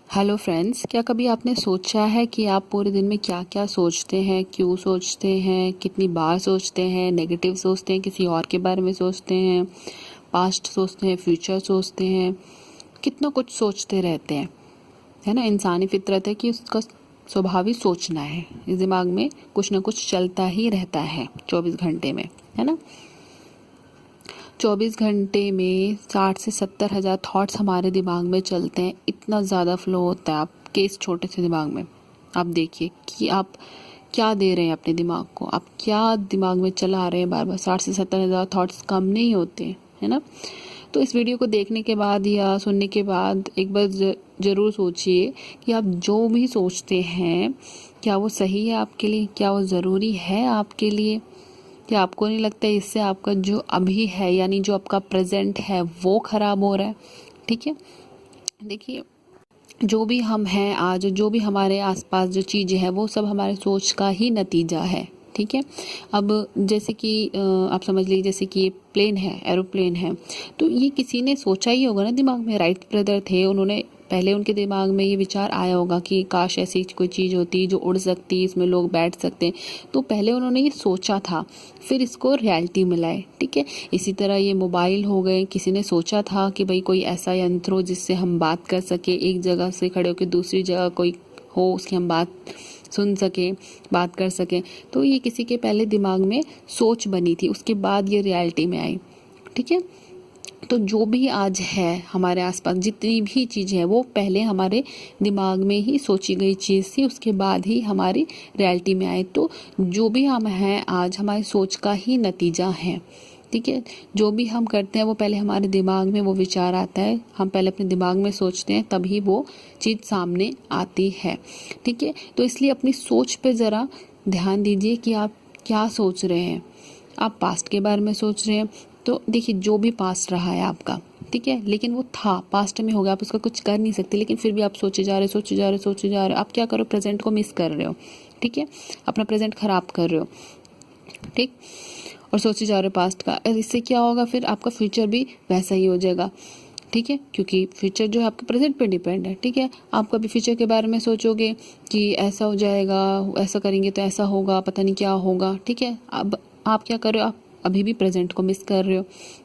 Hello friends, क्या कभी आपने सोचा है कि आप पूरे दिन में क्या क्या सोचते हैं, क्यों सोचते हैं, कितनी बार सोचते हैं? नेगेटिव सोचते हैं, किसी और के बारे में सोचते हैं, पास्ट सोचते हैं, फ्यूचर सोचते हैं, कितना कुछ सोचते रहते हैं। है ना, इंसानी फितरत है कि उसका स्वभाव ही सोचना है। इस दिमाग में कुछ ना कुछ चलता ही रहता है 24 घंटे में, है ना। 24 घंटे में 60 से 70 हज़ार थॉट्स हमारे दिमाग में चलते हैं। इतना ज़्यादा फ्लो होता है आपके इस छोटे से दिमाग में। आप देखिए कि आप क्या दे रहे हैं अपने दिमाग को, आप क्या दिमाग में चला रहे हैं बार बार। 60 से 70 हज़ार थॉट्स कम नहीं होते, है ना। तो इस वीडियो को देखने के बाद या सुनने के बाद एक बार ज़रूर सोचिए कि आप जो भी सोचते हैं क्या वो सही है आपके लिए, क्या वो ज़रूरी है आपके लिए। क्या आपको नहीं लगता है इससे आपका जो अभी है, यानी जो आपका प्रेजेंट है, वो खराब हो रहा है? ठीक है, देखिए, जो भी हम हैं आज, जो भी हमारे आसपास जो चीज़ें हैं, वो सब हमारे सोच का ही नतीजा है। ठीक है, अब जैसे कि आप समझ लीजिए, जैसे कि ये प्लेन है, एरोप्लेन है, तो ये किसी ने सोचा ही होगा ना दिमाग में। राइट ब्रदर थे, उन्होंने पहले उनके दिमाग में ये विचार आया होगा कि काश ऐसी कोई चीज़ होती जो उड़ सकती, इसमें लोग बैठ सकते हैं। तो पहले उन्होंने ये सोचा था, फिर इसको रियलिटी में लाए। ठीक है, इसी तरह ये मोबाइल हो गए, किसी ने सोचा था कि भाई कोई ऐसा यंत्र हो जिससे हम बात कर सके, एक जगह से खड़े होकर दूसरी जगह कोई हो, उसकी हम बात सुन सके, बात कर सके। तो ये किसी के पहले दिमाग में सोच बनी थी, उसके बाद ये रियलिटी में आई। ठीक है, तो जो भी आज है हमारे आसपास, जितनी भी चीज़ें हैं, वो पहले हमारे दिमाग में ही सोची गई चीज़ थी, उसके बाद ही हमारी रियलिटी में आए। तो जो भी हम हैं आज, हमारी सोच का ही नतीजा है। ठीक है, जो भी हम करते हैं वो पहले हमारे दिमाग में वो विचार आता है, हम पहले अपने दिमाग में सोचते हैं, तभी वो चीज़ सामने आती है। ठीक है, तो इसलिए अपनी सोच पे ज़रा ध्यान दीजिए कि आप क्या सोच रहे हैं। आप पास्ट के बारे में सोच रहे हैं, तो देखिए, जो भी पास्ट रहा है आपका, ठीक है, लेकिन वो था, पास्ट में हो गया, आप उसका कुछ कर नहीं सकते, लेकिन फिर भी आप सोचे जा रहे, सोचे जा रहे, सोचे जा रहे। आप क्या करो, प्रेजेंट को मिस कर रहे हो। ठीक है, अपना प्रेजेंट खराब कर रहे हो। ठीक, और सोचे जा रहे हो पास्ट का। इससे क्या होगा, फिर आपका फ्यूचर भी वैसा ही हो जाएगा। ठीक है, क्योंकि फ्यूचर जो है आपके प्रेजेंट पे डिपेंड है। ठीक है, आप कभी फ्यूचर के बारे में सोचोगे कि ऐसा हो जाएगा, ऐसा करेंगे तो ऐसा होगा, पता नहीं क्या होगा। ठीक है, अब आप क्या कर रहे हो, आप अभी भी प्रेजेंट को मिस कर रहे हो।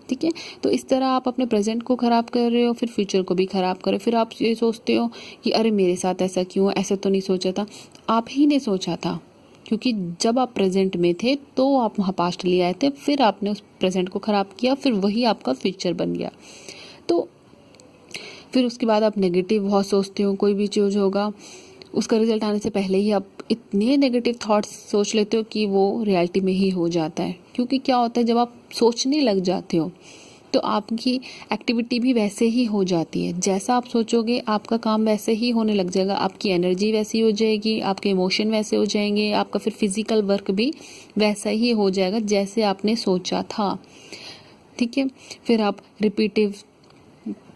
ठीक है, तो इस तरह आप अपने प्रेजेंट को ख़राब कर रहे हो, फिर फ्यूचर को भी ख़राब कर रहे हो। फिर आप ये सोचते हो कि अरे मेरे साथ ऐसा क्यों, ऐसा तो नहीं सोचा था। आप ही ने सोचा था, क्योंकि जब आप प्रेजेंट में थे तो आप वहाँ पास्ट ले आए थे, फिर आपने उस प्रेजेंट को ख़राब किया, फिर वही आपका फ्यूचर बन गया। तो फिर उसके बाद आप नेगेटिव बहुत सोचते हो, कोई भी चीज़ होगा उसका रिजल्ट आने से पहले ही आप इतने नेगेटिव थॉट्स सोच लेते हो कि वो रियलिटी में ही हो जाता है। क्योंकि क्या होता है, जब आप सोचने लग जाते हो तो आपकी एक्टिविटी भी वैसे ही हो जाती है। जैसा आप सोचोगे आपका काम वैसे ही होने लग जाएगा, आपकी एनर्जी वैसी हो जाएगी, आपके इमोशन वैसे हो जाएंगे, आपका फिर फिजिकल वर्क भी वैसा ही हो जाएगा जैसे आपने सोचा था। ठीक है, फिर आप रिपीटिव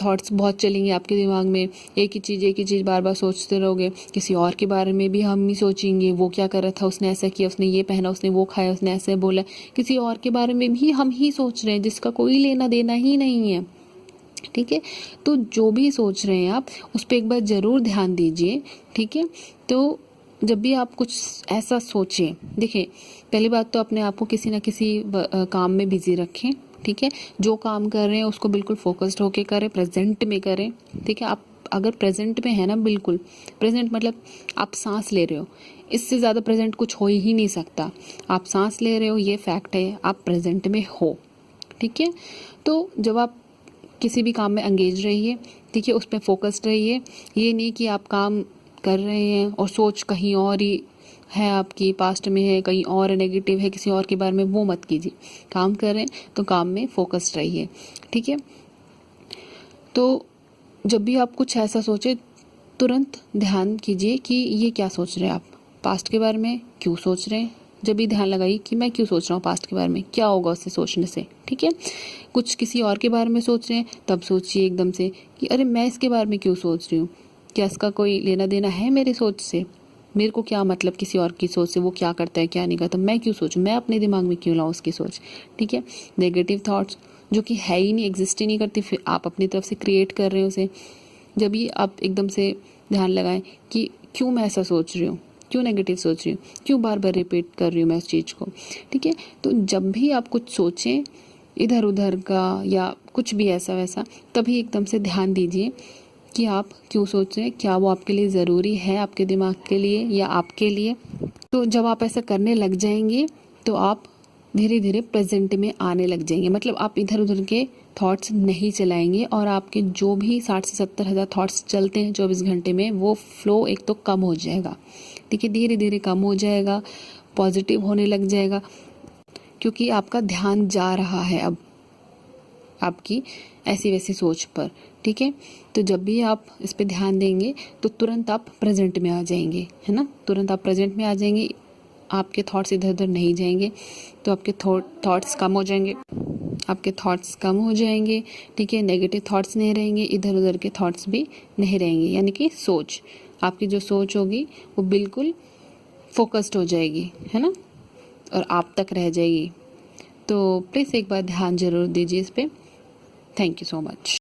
थॉट्स बहुत चलेंगे आपके दिमाग में, एक ही चीज़ बार बार सोचते रहोगे। किसी और के बारे में भी हम ही सोचेंगे, वो क्या कर रहा था, उसने ऐसा किया, उसने ये पहना, उसने वो खाया, उसने ऐसे बोला। किसी और के बारे में भी हम ही सोच रहे हैं जिसका कोई लेना देना ही नहीं है। ठीक है, तो जो भी सोच रहे हैं आप, उस पर एक बार ज़रूर ध्यान दीजिए। ठीक है, तो जब भी आप कुछ ऐसा सोचें, देखिए, पहली बात तो अपने आप को किसी न किसी काम में बिजी रखें। ठीक है, जो काम कर रहे हैं उसको बिल्कुल फोकस्ड होके करें, प्रेजेंट में करें। ठीक है, आप अगर प्रेजेंट में है ना, बिल्कुल प्रेजेंट, मतलब आप सांस ले रहे हो, इससे ज़्यादा प्रेजेंट कुछ हो ही नहीं सकता। आप सांस ले रहे हो, ये फैक्ट है, आप प्रेजेंट में हो। ठीक है, तो जब आप किसी भी काम में एंगेज रहिए, ठीक है, उस पर फोकस्ड रहिए। ये नहीं कि आप काम कर रहे हैं और सोच कहीं और ही है, आपकी पास्ट में है, कहीं और नेगेटिव है किसी और के बारे में, वो मत कीजिए। काम कर रहे हैं तो काम में फोकस्ड रहिए। ठीक है, तो जब भी आप कुछ ऐसा सोचे, तुरंत ध्यान कीजिए कि ये क्या सोच रहे हैं आप, पास्ट के बारे में क्यों सोच रहे हैं। जब भी ध्यान लगाइए कि मैं क्यों सोच रहा हूँ पास्ट के बारे में, क्या होगा उससे सोचने से। ठीक है, कुछ किसी और के बारे में सोच रहे हैं, तब सोचिए एकदम से कि अरे मैं इसके बारे में क्यों सोच रही हूँ, क्या इसका कोई लेना देना है मेरी सोच से, मेरे को क्या मतलब किसी और की सोच से, वो क्या करता है क्या नहीं करता, मैं क्यों सोचूं, मैं अपने दिमाग में क्यों लाऊं उसकी सोच। ठीक है, नेगेटिव थॉट्स जो कि है ही नहीं, एग्जिस्ट ही नहीं करती, फिर आप अपनी तरफ से क्रिएट कर रहे हो उसे। जब भी आप एकदम से ध्यान लगाएं कि क्यों मैं ऐसा सोच रही हूँ, क्यों नेगेटिव सोच रही हूँ, क्यों बार बार रिपीट कर रही हूँ मैं उस चीज़ को। ठीक है, तो जब भी आप कुछ सोचें इधर उधर का या कुछ भी ऐसा वैसा, तभी एकदम से ध्यान दीजिए कि आप क्यों सोच रहे हैं, क्या वो आपके लिए ज़रूरी है, आपके दिमाग के लिए या आपके लिए। तो जब आप ऐसा करने लग जाएंगे तो आप धीरे धीरे प्रेजेंट में आने लग जाएंगे, मतलब आप इधर उधर के थॉट्स नहीं चलाएंगे और आपके जो भी 60 से 70 हज़ार थॉट्स चलते हैं 24 घंटे में, वो फ्लो एक तो कम हो जाएगा। ठीक है, धीरे धीरे कम हो जाएगा, पॉजिटिव होने लग जाएगा, क्योंकि आपका ध्यान जा रहा है अब आपकी ऐसी वैसी सोच पर। ठीक है, तो जब भी आप इस पे ध्यान देंगे तो तुरंत आप प्रेजेंट में आ जाएंगे, है ना, तुरंत आप प्रेजेंट में आ जाएंगे, आपके थॉट्स इधर उधर नहीं जाएंगे, तो आपके थॉट्स कम हो जाएंगे, आपके थॉट्स कम हो जाएंगे। ठीक है, नेगेटिव थॉट्स नहीं रहेंगे, इधर उधर के थॉट्स भी नहीं रहेंगे, यानी कि सोच, आपकी जो सोच होगी वो बिल्कुल फोकस्ड हो जाएगी, है ना, और आप तक रह जाएगी। तो प्लीज़ एक बार ध्यान ज़रूर दीजिए इस पर। Thank you so much.